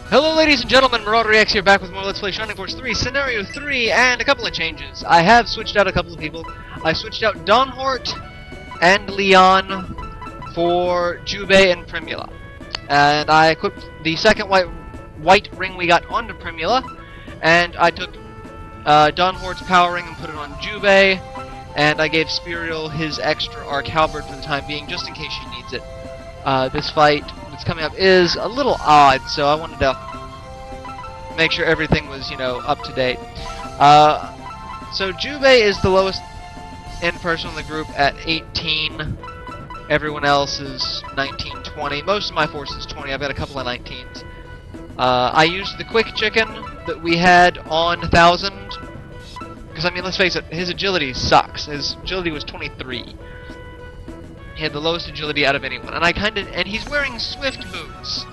Hello ladies and gentlemen, MarauderEX here, back with more Let's Play Shining Force 3, Scenario 3, and a couple of changes. I have switched out a couple of people. I switched out Donhort and Leon for Jubei and Primula. And I equipped the second white ring we got onto Primula, and I took Donhort's power ring and put it on Jubei, and I gave Spiriel his extra arc halberd for the time being, just in case she needs it. This fight that's coming up is a little odd, so I wanted to make sure everything was, up to date. So Jubei is the lowest end person in the group at 18. Everyone else is 19, 20. Most of my force is 20. I've got a couple of 19s. I used the quick chicken that we had on 1000. Because, I mean, let's face it, his agility sucks. His agility was 23. He had the lowest agility out of anyone. And he's wearing Swift boots.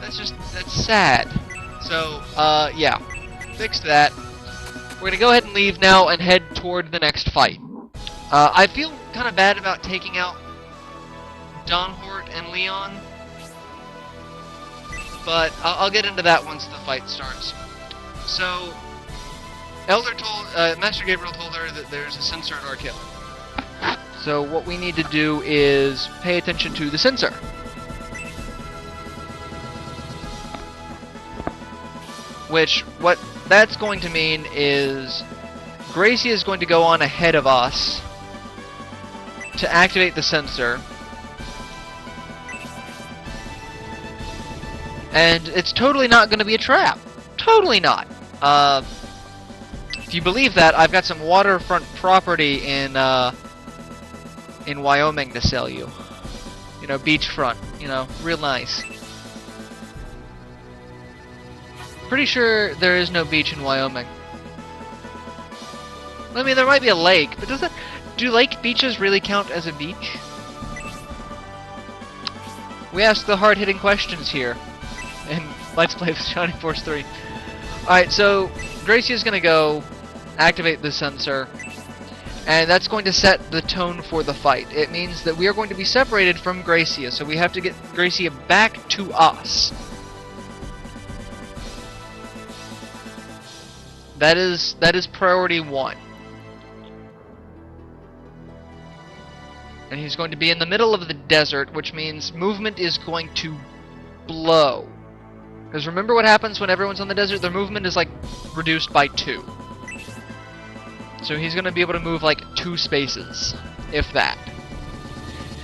That's sad. So, yeah. Fixed that. We're gonna go ahead and leave now and head toward the next fight. I feel kind of bad about taking out Donhort and Leon, but I'll get into that once the fight starts. So, Master Gabriel told her that there's a sensor at our kill. So what we need to do is pay attention to the sensor. What that's going to mean is Gracie is going to go on ahead of us to activate the sensor. And it's totally not going to be a trap. Totally not. If you believe that, I've got some waterfront property in Wyoming to sell you. Beachfront. Real nice. Pretty sure there is no beach in Wyoming. I mean, there might be a lake, but do lake beaches really count as a beach? We ask the hard-hitting questions here in Let's Play Shining Force 3. Alright, so Gracie is going to go activate the sensor, and that's going to set the tone for the fight. It means that we are going to be separated from Gracia, so we have to get Gracia back to us. That is priority 1. And he's going to be in the middle of the desert, which means movement is going to blow. Because remember what happens when everyone's on the desert? Their movement is, reduced by 2. So he's going to be able to move, 2 spaces, if that.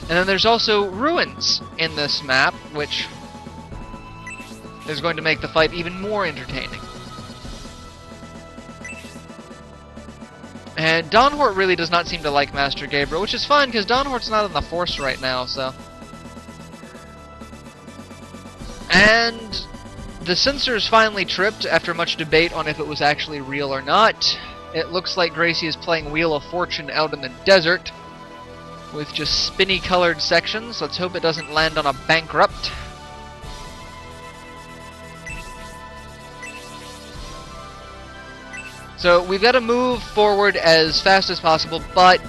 And then there's also ruins in this map, which is going to make the fight even more entertaining. And Donhort really does not seem to like Master Gabriel, which is fine, because Donhort's not in the Force right now, so... And the sensor's finally tripped after much debate on if it was actually real or not. It looks like Gracie is playing Wheel of Fortune out in the desert, with just spinny colored sections. Let's hope it doesn't land on a bankrupt. So we've got to move forward as fast as possible, but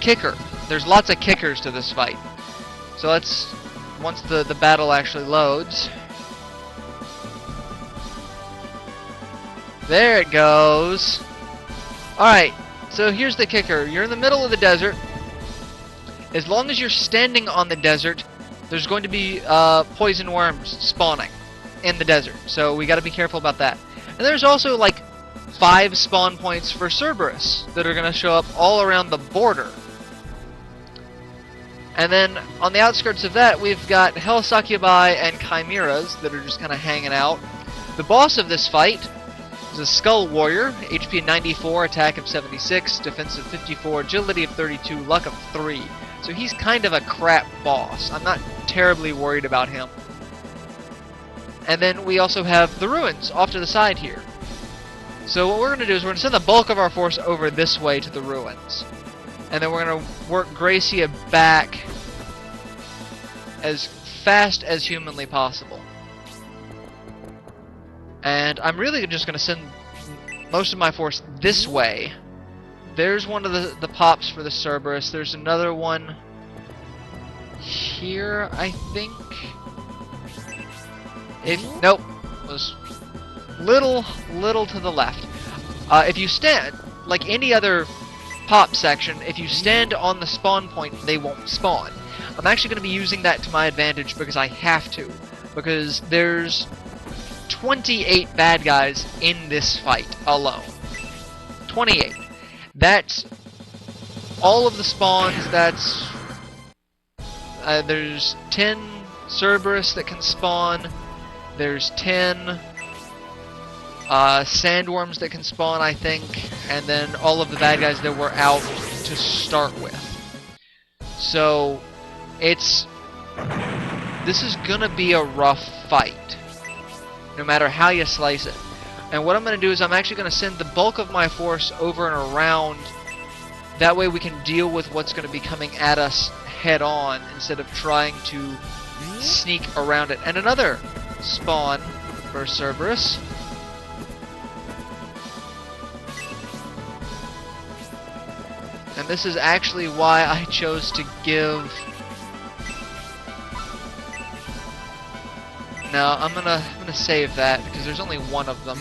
kicker. There's lots of kickers to this fight. So once the battle actually loads. There it goes. Alright, so here's the kicker. You're in the middle of the desert. As long as you're standing on the desert, there's going to be poison worms spawning in the desert. So we got to be careful about that. And there's also 5 spawn points for Cerberus that are going to show up all around the border. And then on the outskirts of that, we've got Hell Succubi and Chimeras that are just kind of hanging out. The boss of this fight is a Skull Warrior, HP 94, attack of 76, defense of 54, agility of 32, luck of 3. So he's kind of a crap boss. I'm not terribly worried about him. And then we also have the ruins off to the side here. So what we're going to do is we're going to send the bulk of our force over this way to the ruins. And then we're going to work Gracia back as fast as humanly possible. And I'm really just going to send most of my force this way. There's one of the pops for the Cerberus. There's another one here, I think. Nope, it was little to the left. If you stand, like any other pop section, if you stand on the spawn point, they won't spawn. I'm actually going to be using that to my advantage because I have to. Because there's 28 bad guys in this fight alone. 28. That's all of the spawns. That's there's 10 Cerberus that can spawn. There's 10 sandworms that can spawn, I think, and then all of the bad guys that were out to start with. So this is gonna be a rough fight, no matter how you slice it. And what I'm gonna do is I'm actually gonna send the bulk of my force over and around. That way we can deal with what's gonna be coming at us head on instead of trying to sneak around it. And another spawn for Cerberus. And this is actually why I chose to give... No, I'm gonna save that because there's only one of them.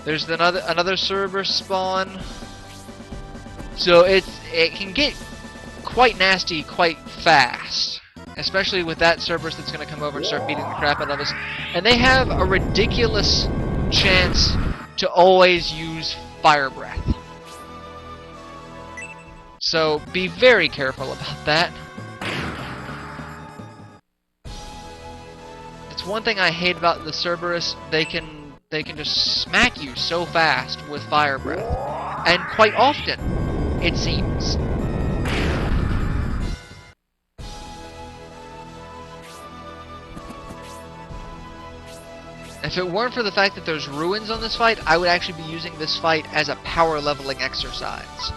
There's another Cerberus spawn. So it can get quite nasty quite fast. Especially with that Cerberus that's gonna come over and start beating the crap out of us. And they have a ridiculous chance to always use Fire Breath. So be very careful about that. It's one thing I hate about the Cerberus. They can just smack you so fast with Fire Breath, and quite often, it seems. If it weren't for the fact that there's ruins on this fight, I would actually be using this fight as a power leveling exercise.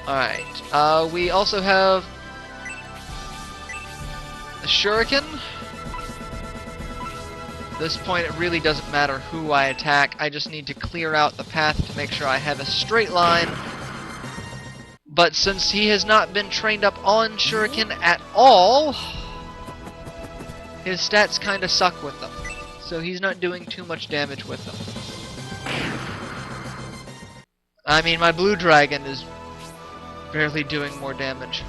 Alright, we also have a shuriken. At this point it really doesn't matter who I attack, I just need to clear out the path to make sure I have a straight line. But since he has not been trained up on shuriken at all, his stats kinda suck with them. So he's not doing too much damage with them. I mean, my blue dragon is barely doing more damage.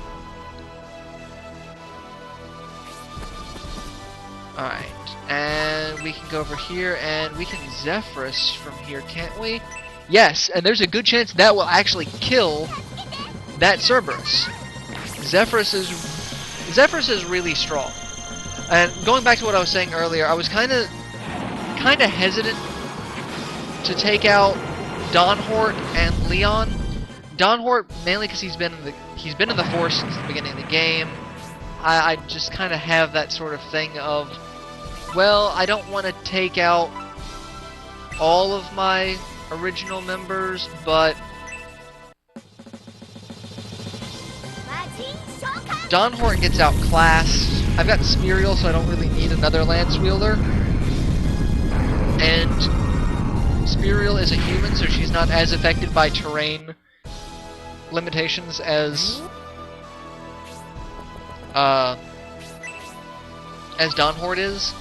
Alright, and we can go over here and we can Zephyrus from here, can't we? Yes, and there's a good chance that will actually kill that Cerberus. Zephyrus is really strong. And going back to what I was saying earlier, I was kinda hesitant to take out Donhort and Leon. Donhort mainly because he's been in the Force since the beginning of the game. I just kind of have that sort of thing of, well, I don't want to take out all of my original members, but Donhort gets outclassed. I've got Spirial, so I don't really need another Lance Wielder. And Spirial is a human, so she's not as affected by terrain limitations as Donhort is.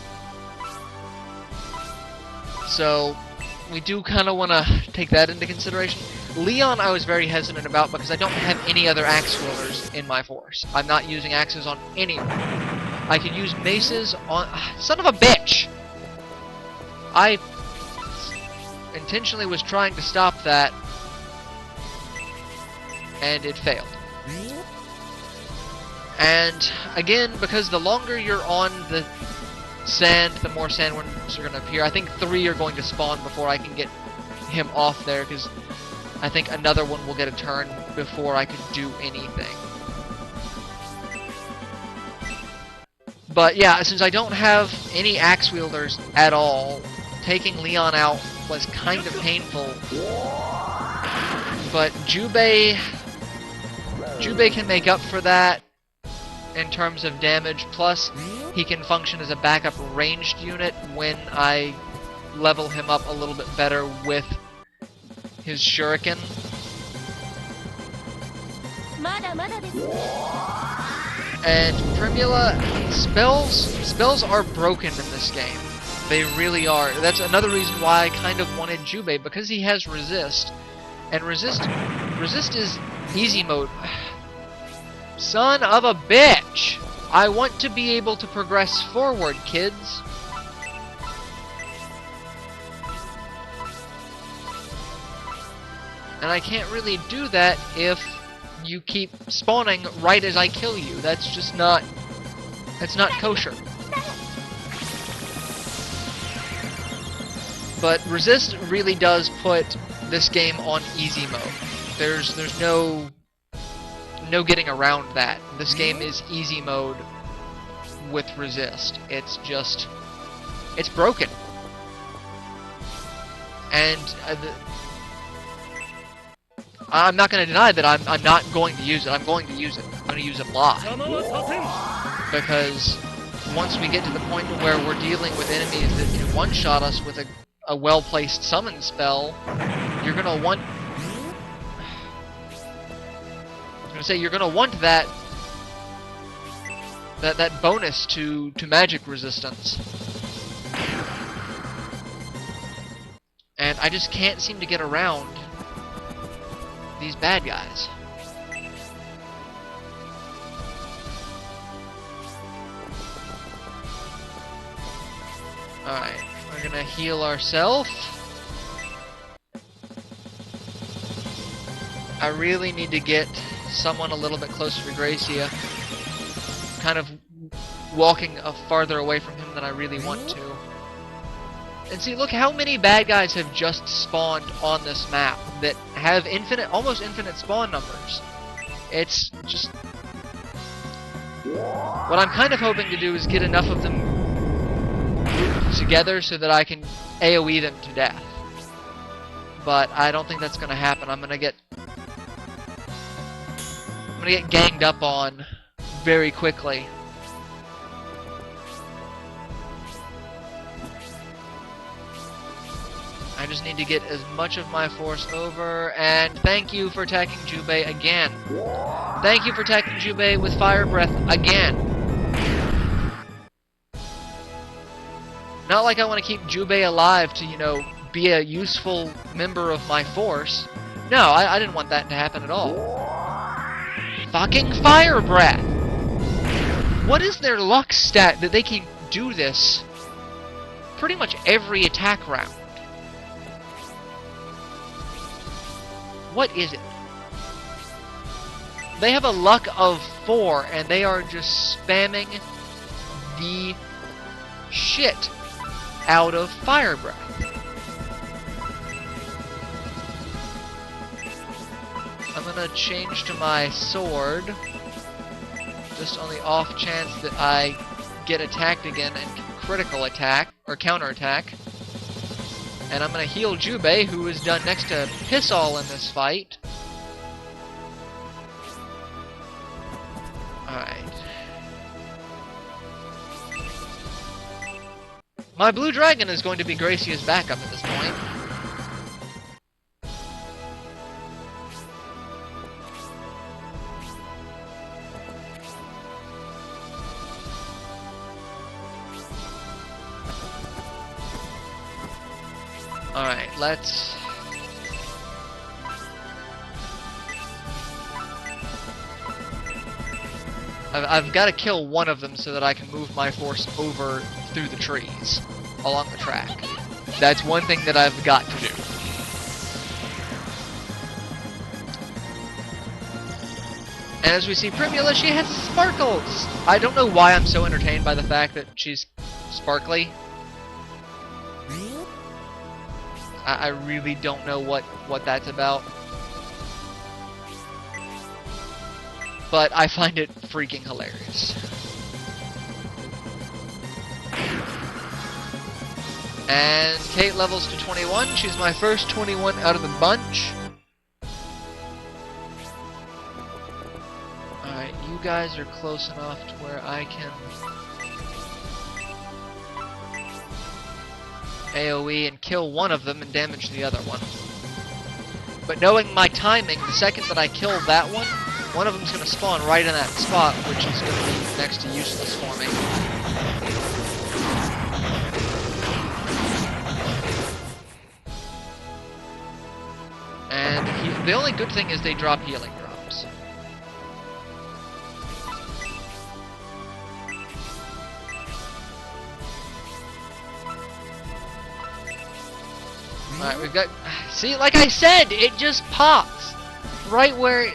So we do kind of want to take that into consideration. Leon I was very hesitant about because I don't have any other axe wielders in my force. I'm not using axes on anyone. I could use maces on... Son of a bitch! I intentionally was trying to stop that, and it failed. And again, because the longer you're on the sand, the more sandworms are going to appear. I think 3 are going to spawn before I can get him off there, because I think another one will get a turn before I could do anything. But yeah, since I don't have any axe wielders at all, taking Leon out was kind of painful. But Jubei can make up for that in terms of damage, plus he can function as a backup ranged unit when I level him up a little bit better with his shuriken. And Primula, spells are broken in this game. They really are. That's another reason why I kind of wanted Jubei, because he has resist. And resist is easy mode. Son of a bitch! I want to be able to progress forward, kids. And I can't really do that if you keep spawning right as I kill you. That's just not... that's not kosher. But resist really does put this game on easy mode. There's no getting around that. This game is easy mode with resist. It's just... it's broken. And... I'm not going to deny that I'm not going to use it. I'm going to use it. I'm going to use it a lot. Because once we get to the point where we're dealing with enemies that can one-shot us with a well-placed summon spell, you're going to want... I was going to say, you're going to want that bonus to magic resistance. And I just can't seem to get around these bad guys. Alright, we're gonna heal ourselves. I really need to get someone a little bit closer to Gracia. Kind of walking farther away from him than I really want to. And see, look how many bad guys have just spawned on this map that have almost infinite spawn numbers. It's just... what I'm kind of hoping to do is get enough of them grouped together so that I can AoE them to death. But I don't think that's gonna happen. I'm gonna get ganged up on very quickly. I just need to get as much of my force over, and thank you for attacking Jubei again. Thank you for attacking Jubei with Fire Breath again. Not like I want to keep Jubei alive to, you know, be a useful member of my force. No, I didn't want that to happen at all. Fucking Fire Breath! What is their luck stat that they can do this pretty much every attack round? What is it? They have a luck of 4, and they are just spamming the shit out of Fire Breath. I'm gonna change to my sword, just on the off chance that I get attacked again and critical attack, or counter attack. And I'm gonna heal Jubei, who is done next to piss all in this fight. Alright. My blue dragon is going to be Gracia's backup at this point. Alright, let's... I've got to kill one of them so that I can move my force over through the trees, along the track. That's one thing that I've got to do. And as we see Primula, she has sparkles! I don't know why I'm so entertained by the fact that she's sparkly. I really don't know what that's about. But I find it freaking hilarious. And Kate levels to 21. She's my first 21 out of the bunch. Alright, you guys are close enough to where I can AoE and kill one of them and damage the other one. But knowing my timing, the second that I kill that one, one of them's going to spawn right in that spot, which is going to be next to useless for me. And the only good thing is they drop healing drops. Alright, we've got... See, like I said, it just pops! Right where...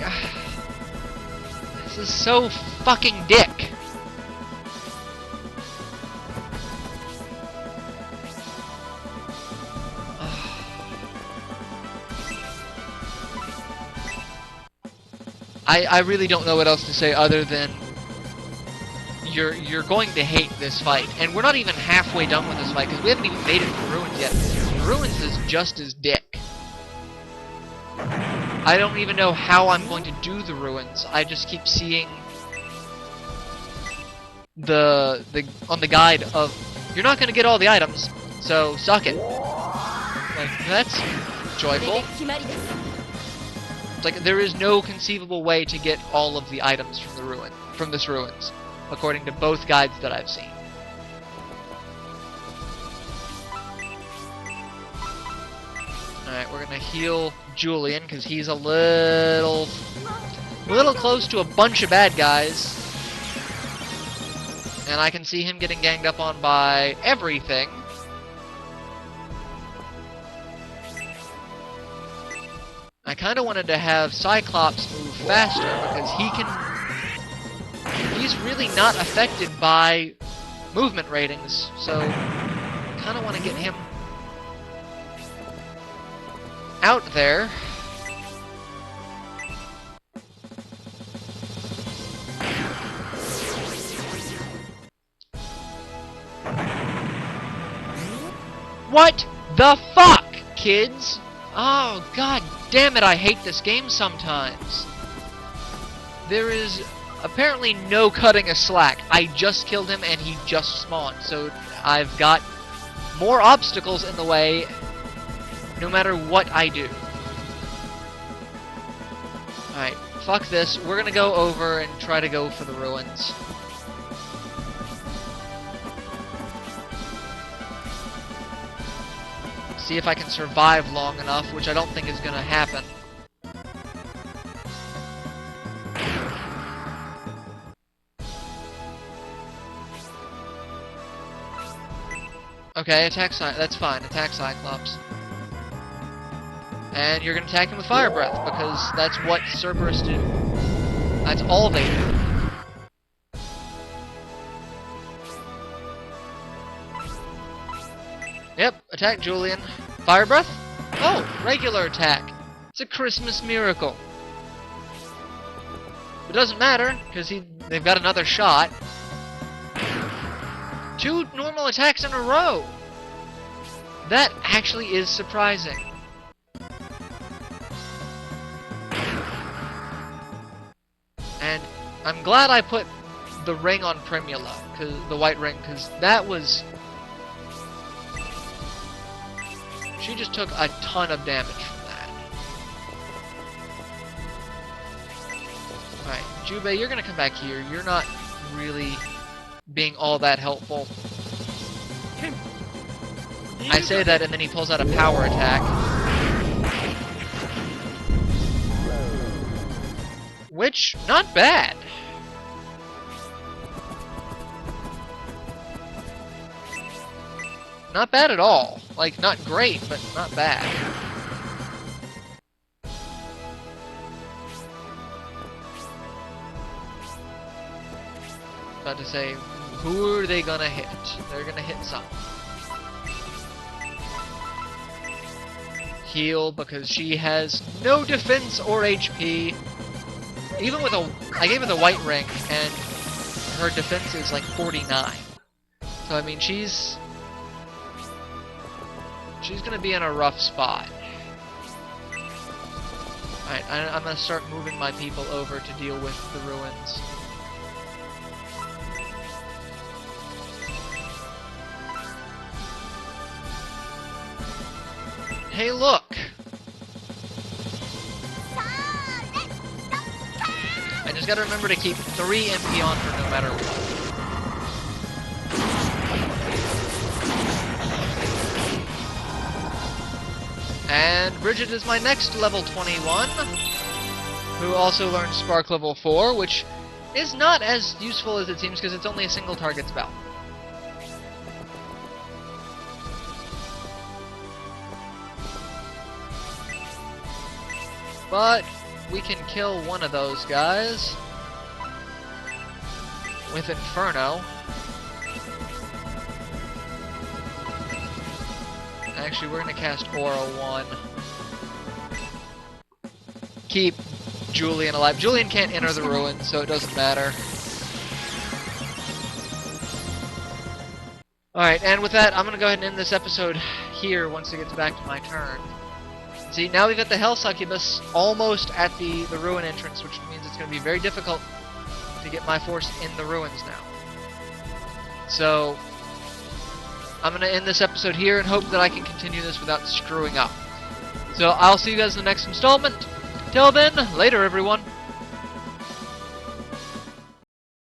This is so fucking dick. I really don't know what else to say other than you're going to hate this fight. And we're not even halfway done with this fight, because we haven't even made it to the Ruins yet. The Ruins is just as dick. I don't even know how I'm going to do the Ruins. I just keep seeing on the guide of, you're not going to get all the items, so suck it. Like, that's joyful. It's like, there is no conceivable way to get all of the items from this Ruins, according to both guides that I've seen. Alright, we're gonna heal Julian, because he's a little close to a bunch of bad guys. And I can see him getting ganged up on by everything. I kind of wanted to have Cyclops move faster, because he's really not affected by movement ratings, so kind of want to get him out there. What the fuck, kids? Oh, god damn it, I hate this game sometimes. There is apparently no cutting a slack. I just killed him and he just spawned, so I've got more obstacles in the way no matter what I do. Alright, fuck this. We're gonna go over and try to go for the Ruins. See if I can survive long enough, which I don't think is gonna happen. Okay, attack that's fine. Attack Cyclops. And you're gonna attack him with Fire Breath, because that's what Cerberus do. That's all they do. Yep, attack Julian. Fire Breath? Oh, regular attack. It's a Christmas miracle. It doesn't matter, because they've got another shot. 2 normal attacks in a row! That actually is surprising. And I'm glad I put the ring on Primula, the white ring, because that was... She just took a ton of damage from that. Alright, Jubei, you're gonna come back here. You're not really being all that helpful. I say that, and then he pulls out a power attack. Which, not bad. Not bad at all. Like, not great, but not bad. About to say, who are they gonna hit? They're gonna hit something. Heal, because she has no defense or HP. Even with I gave her the white ring, and her defense is like 49. So, I mean, she's gonna be in a rough spot. Alright, I'm gonna start moving my people over to deal with the Ruins. Hey, look! just gotta remember to keep 3 MP on for no matter what. And Bridget is my next level 21, who also learned Spark level 4, which is not as useful as it seems because it's only a single target spell. But we can kill one of those guys with Inferno. Actually, we're going to cast Aura 1. Keep Julian alive. Julian can't enter the ruins, so it doesn't matter. Alright, and with that, I'm going to go ahead and end this episode here once it gets back to my turn. See, now we've got the Hell Succubus almost at the ruin entrance, which means it's going to be very difficult to get my force in the ruins now. So, I'm going to end this episode here and hope that I can continue this without screwing up. So, I'll see you guys in the next installment. Till then, later everyone.